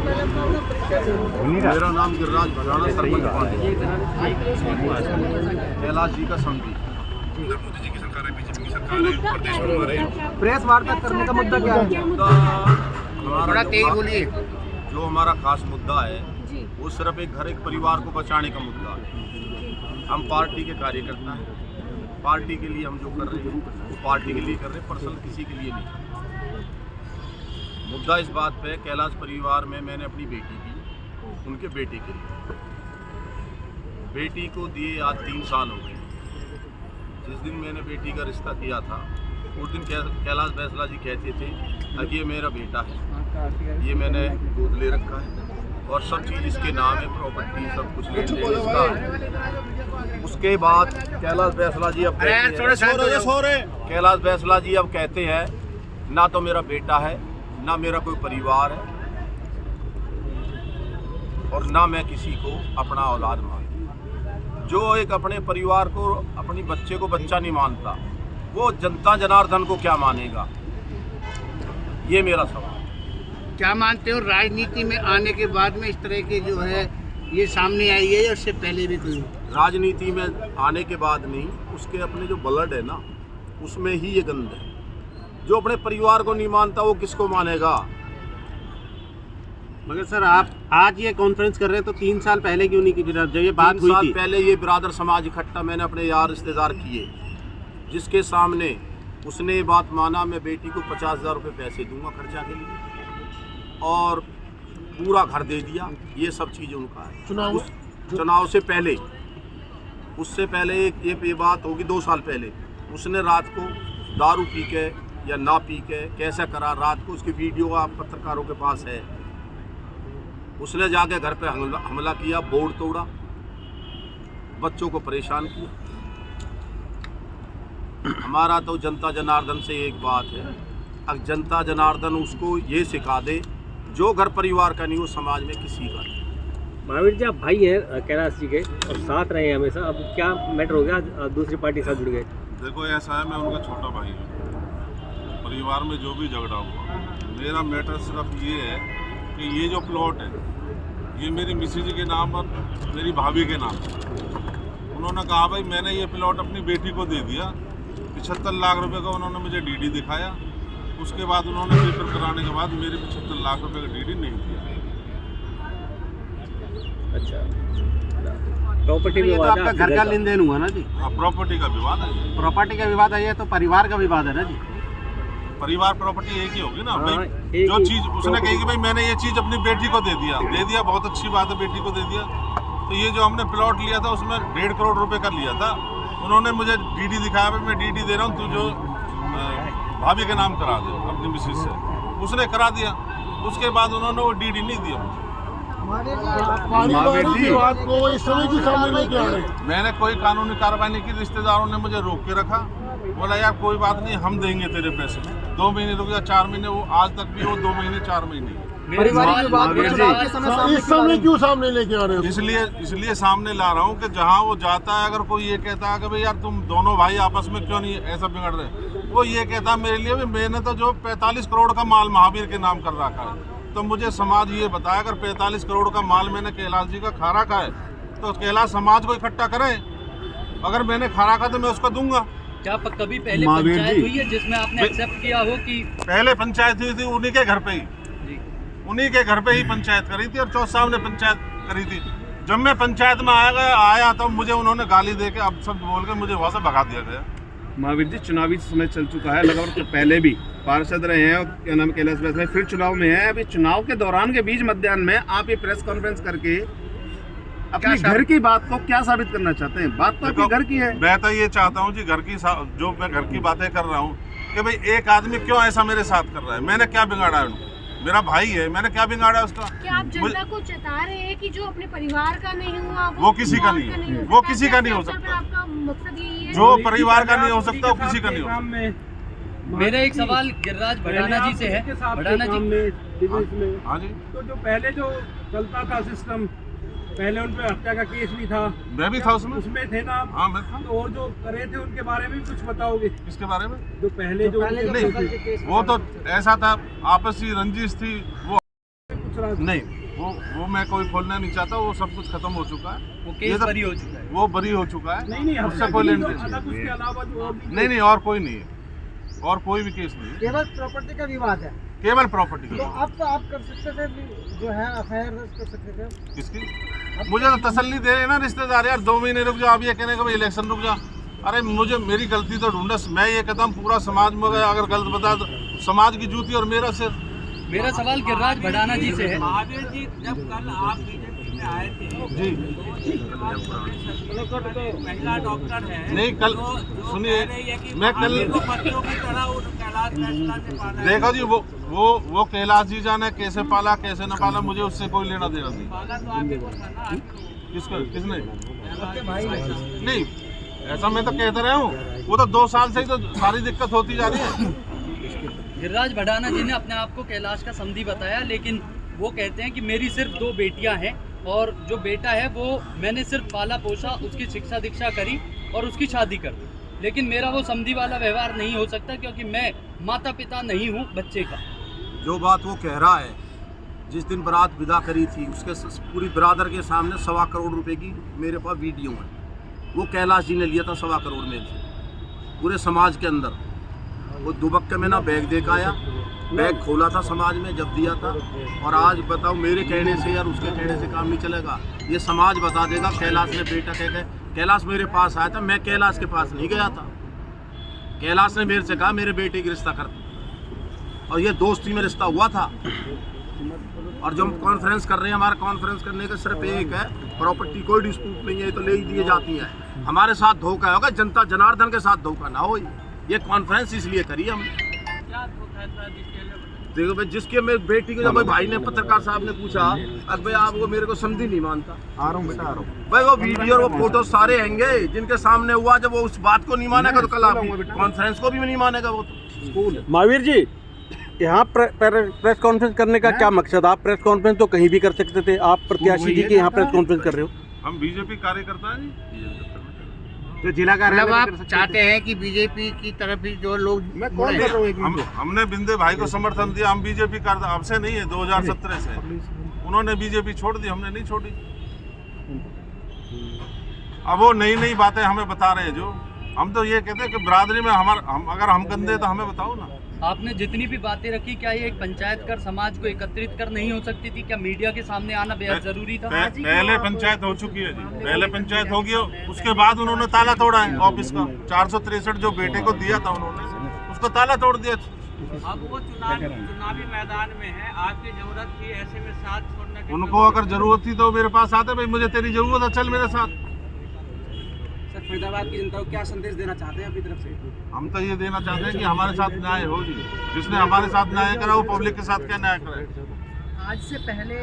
मेरा नाम गिरिराज भटाना, सरपंच पार्टी, कैलाश जी का समझी। प्रेस वार्ता करने का मुद्दा क्या है? मुद्दा हमारा जो हमारा खास मुद्दा है वो सिर्फ एक घर, एक परिवार को बचाने का मुद्दा है। हम पार्टी के कार्यकर्ता हैं, पार्टी के लिए हम जो कर रहे हैं वो पार्टी के लिए कर रहे हैं, पर्सनल किसी के लिए नहीं। मुद्दा इस बात पे, कैलाश परिवार में मैंने अपनी बेटी दी, उनके बेटे के लिए। बेटी को दिए आज 3 साल हो गए। जिस दिन मैंने बेटी का रिश्ता किया था उस दिन कैलाश बैसला जी कहते थे कि ये मेरा बेटा है, ये मैंने गोद ले रखा है और सब चीज़ इसके नाम है, प्रॉपर्टी सब कुछ ले इसका है। उसके बाद कैलाश बैसला जी अब कैलाश बैसला जी अब कहते हैं ना तो मेरा बेटा है, ना मेरा कोई परिवार है और ना मैं किसी को अपना औलाद मानता। जो एक अपने परिवार को, अपनी बच्चे को बच्चा नहीं मानता, वो जनता जनार्दन को क्या मानेगा? ये मेरा सवाल। क्या मानते हो राजनीति में आने के बाद में इस तरह के जो है ये सामने आई है, या उससे पहले भी कोई? राजनीति में आने के बाद नहीं, उसके अपने जो ब्लड है ना उसमें ही ये गंद है। जो अपने परिवार को नहीं मानता वो किसको मानेगा? मगर सर आप आज ये कॉन्फ्रेंस कर रहे हैं तो 3 साल पहले क्यों नहीं की? जब ये बात हुई थी पहले ये बिरादर समाज इकट्ठा मैंने अपने यार रिश्तेदार किए, जिसके सामने उसने बात माना, मैं बेटी को 50,000 रुपये पैसे दूंगा खर्चा के लिए और पूरा घर दे दिया। ये सब चीज़ें उनका है। चुनाव से पहले, उससे पहले ये बात होगी 2 साल पहले, उसने रात को दारू पी के या ना पी के कैसा करा रात को, उसकी वीडियो आप पत्रकारों के पास है। उसने जाके घर पे हमला किया, बोर्ड तोड़ा, बच्चों को परेशान किया। हमारा तो जनता जनार्दन से एक बात है, अब जनता जनार्दन उसको ये सिखा दे जो घर परिवार का नहीं वो समाज में किसी का नहीं। महावीर जी आप भाई हैं कैलाश जी के और साथ रहे हैं हमेशा, अब क्या मैटर हो गया दूसरी पार्टी से जुड़ गए? देखो ऐसा है, मैं उनका छोटा भाई हूँ। परिवार में जो भी झगड़ा हुआ, मेरा मैटर सिर्फ ये है कि ये जो प्लॉट है ये मेरी मिसेज के नाम और मेरी भाभी के नाम है। उन्होंने कहा भाई मैंने ये प्लॉट अपनी बेटी को दे दिया, 75 लाख रुपए का उन्होंने मुझे डीडी दिखाया। उसके बाद उन्होंने पेपर कराने के बाद मेरे 75 लाख रुपए का डीडी नहीं दिया। अच्छा, प्रॉपर्टी तो विवाद आपका घर का लेन देन हुआ ना जी? हाँ, प्रॉपर्टी का विवाद है। प्रॉपर्टी का विवाद है, ये तो परिवार का विवाद है ना जी? परिवार प्रॉपर्टी एक ही होगी ना भाई। हाँ, जो चीज उसने कही कि भाई मैंने ये चीज अपनी बेटी को दे दिया, बहुत अच्छी बात है, बेटी को दे दिया। तो ये जो हमने प्लॉट लिया था उसमें 1.5 करोड़ रुपए का लिया था। उन्होंने मुझे डीडी दिखाया, भाई मैं डीडी दे रहा हूँ, तू जो भाभी के नाम करा दे अपनी मिसेज से। उसने करा दिया, उसके बाद उन्होंने वो डीडी नहीं दिया मुझे। मैंने कोई कानूनी कार्रवाई नहीं की, रिश्तेदारों ने मुझे रोक के रखा, बोला यार कोई बात नहीं हम देंगे तेरे पैसे। 2 महीने रुक गया, 4 महीने, वो आज तक भी वो 2 महीने 4 महीने। इस समय क्यों सामने लेके आ रहे हो? इसलिए सामने ला रहा हूँ कि जहाँ वो जाता है, अगर कोई ये कहता है कि भाई यार तुम दोनों भाई आपस में क्यों नहीं ऐसा बिगड़ रहे, वो ये कहता है मेरे लिए भी मैंने तो जो 45 करोड़ का माल महावीर के नाम कर रखा है, तो मुझे समाज ये बताया अगर 45 करोड़ का माल मैंने कैलाश जी का खा रखा है तो कैलाश समाज को इकट्ठा करे, अगर मैंने खा रखा तो मैं उसको दूंगा। क्या कभी पहले पंचायत हुई है जिसमें आपने एक्सेप्ट किया हो कि? पहले पंचायत हुई थी उन्हीं के घर पे ही, उन्हीं के घर पे ही पंचायत करी थी और चौथ साहब ने पंचायत करी थी। जब मैं पंचायत में आया तो मुझे उन्होंने गाली दे के अब सब बोल के मुझे वहाँ से भगा दिया गया। महावीर जी चुनावी समय चल चुका है, लगातार तो पहले भी पार्षद रहे हैं और क्या नाम कैलाश बैसला फिर चुनाव में है। अभी चुनाव के दौरान के बीच मध्याह्न में आप ये प्रेस कॉन्फ्रेंस करके अपने घर की बात को क्या साबित करना चाहते हैं? बात तो आपके घर की है। मैं तो ये चाहता हूँ जी, घर की जो मैं घर की बातें कर रहा हूँ कि भाई एक आदमी क्यों ऐसा मेरे साथ कर रहा है, मैंने क्या बिगाड़ा है उनको? मेरा भाई है, मैंने क्या बिगाड़ा है उसका? क्या आप जनता को चेता रहे हैं कि जो अपने परिवार का नहीं हुआ वो किसी का नहीं है, वो किसी का नहीं हो सकता। आपका मकसद यही है जो परिवार का नहीं हो सकता वो किसी का नहीं हो सकता। मेरा एक सवाल गिरिराज भटाना जी से है। भटाना जी, हाँ जी, तो जो पहले जो चलता था सिस्टम, पहले उन पे हत्या का केस भी था, मैं भी था उसमें थे ना? हाँ मैं था। तो और जो करे थे उनके बारे में भी कुछ बताओगे? किसके बारे में? जो पहले जो नहीं, वो तो ऐसा था आपसी रंजिश थी, वो नहीं, वो मैं कोई खोलना नहीं चाहता, वो सब कुछ खत्म हो चुका है, वो केस बरी हो चुका है। वो बरी हो चुका है, उससे कोई लेन देन नहीं, और कोई नहीं है, और कोई भी केस नहीं है, केवल प्रॉपर्टी का विवाद है। केवल प्रॉपर्टी तो का। अब तो आप कर सकते थे, जो है एफआईआर दर्ज कर सकते थे। किसकी? मुझे तो तसल्ली दे रहे ना रिश्तेदार, यार 2 महीने रुक जाओ, अब ये कहने का भाई इलेक्शन रुक जा। अरे मुझे मेरी गलती तो ढूंढस, मैं ये कहता हूँ पूरा समाज में अगर गलत बता तो समाज की जूती और मेरा सिर। मेरा सवाल गिरिराज भड़ाना जी से है। महावीर जी, जब कल आप बीजेपी में आए थे जी महिला डॉक्टर है, नहीं, कल सुनिए, मैं कल बच्चों की तरह कैलाश फैसला से पाला देखो जी, वो कैलाश जी जाने कैसे पाला कैसे न पाला, मुझे उससे कोई लेना देना नहीं। पाला तो आपके को था ना। किसने? नहीं, ऐसा मैं तो कहता रहा हूँ, वो तो 2 साल से ही तो सारी दिक्कत होती जा रही है। गिरिराज भड़ाना जी ने अपने आप को कैलाश का समधी बताया, लेकिन वो कहते हैं कि मेरी सिर्फ 2 बेटियां हैं और जो बेटा है वो मैंने सिर्फ पाला पोसा, उसकी शिक्षा दीक्षा करी और उसकी शादी कर दी, लेकिन मेरा वो समधी वाला व्यवहार नहीं हो सकता क्योंकि मैं माता पिता नहीं हूँ बच्चे का। जो बात वो कह रहा है, जिस दिन बारात विदा करी थी उसके पूरी बिरादर के सामने 1.25 करोड़ रुपए की मेरे पास वीडियो है, वो कैलाश जी ने लिया था 1.25 करोड़ में से पूरे समाज के अंदर। वो दुबक के में ना बैग दे के आया, बैग खोला था समाज में जब दिया था, और आज बताओ मेरे कहने से यार उसके कहने से काम नहीं चलेगा, ये समाज बता देगा। कैलाश ने बेटा कह गए, कैलाश मेरे पास आया था, मैं कैलाश के पास नहीं गया था, कैलाश ने मेरे से कहा मेरे बेटे की रिश्ता कर, और ये दोस्ती में रिश्ता हुआ था। और जो हम कॉन्फ्रेंस कर रहे हैं, हमारा कॉन्फ्रेंस करने का सिर्फ एक है, प्रॉपर्टी कोई डिस्प्यूट नहीं है, तो ले ही दिए जाती है। हमारे साथ धोखा होगा, जनता जनार्दन के साथ धोखा ना हो। ये कॉन्फ्रेंस इसलिए करी हम। देखो भाई, जिसके मेरे बेटी को जब भाई ने पत्रकार साहब ने पूछा, अब भाई आप वो मेरे को समझी नहीं मानता, आ रहा हूँ बेटा, आ रहा हूँ भाई, वो वीडियो और वो फोटो सारे आएंगे जिनके सामने हुआ। जब वो उस बात को नहीं मानेगा तो कल आप कॉन्फ्रेंस को भी नहीं मानेगा वो तो। महावीर जी, यहाँ प्रेस कॉन्फ्रेंस करने का क्या मकसद? आप प्रेस कॉन्फ्रेंस तो कहीं भी कर सकते थे, आप प्रत्याशी जी के यहाँ प्रेस कॉन्फ्रेंस कर रहे हो। हम बीजेपी कार्यकर्ता हैं जी, तो जिला मतलब आप चाहते हैं कि बीजेपी की तरफ भी जो लोग हमने बिंदे भाई को समर्थन दिया, हम बीजेपी कार्यकर्ता, हमसे नहीं है, 2017 से उन्होंने बीजेपी छोड़ दी, हमने नहीं छोड़ी। अब वो नई नई बातें हमें बता रहे हैं, जो हम तो ये कहते हैं कि बिरादरी में अगर हम गंदे तो हमें बताओ ना। आपने जितनी भी बातें रखी, क्या ये एक पंचायत कर समाज को एकत्रित कर नहीं हो सकती थी? क्या मीडिया के सामने आना बेहद जरूरी था? पहले पंचायत हो चुकी है जी, पहले पंचायत हो गई, उसके बाद उन्होंने ताला तोड़ा है ऑफिस का। 463 जो बेटे को दिया था उन्होंने, उसको ताला तोड़ दिया। अब वो चुनावी मैदान में है, आपकी जरूरत थी, ऐसे में साथ छोड़ने के उनको अगर जरूरत थी तो मेरे पास आते, भाई मुझे तेरी जरूरत है, चल मेरे साथ। फरीदाबाद की जनता को क्या संदेश देना चाहते हैं अपनी तरफ से? हम तो ये देना चाहते हैं कि हमारे साथ न्याय हो जी, जिसने हमारे साथ न्याय करा वो पब्लिक के साथ क्या न्याय करे। आज से पहले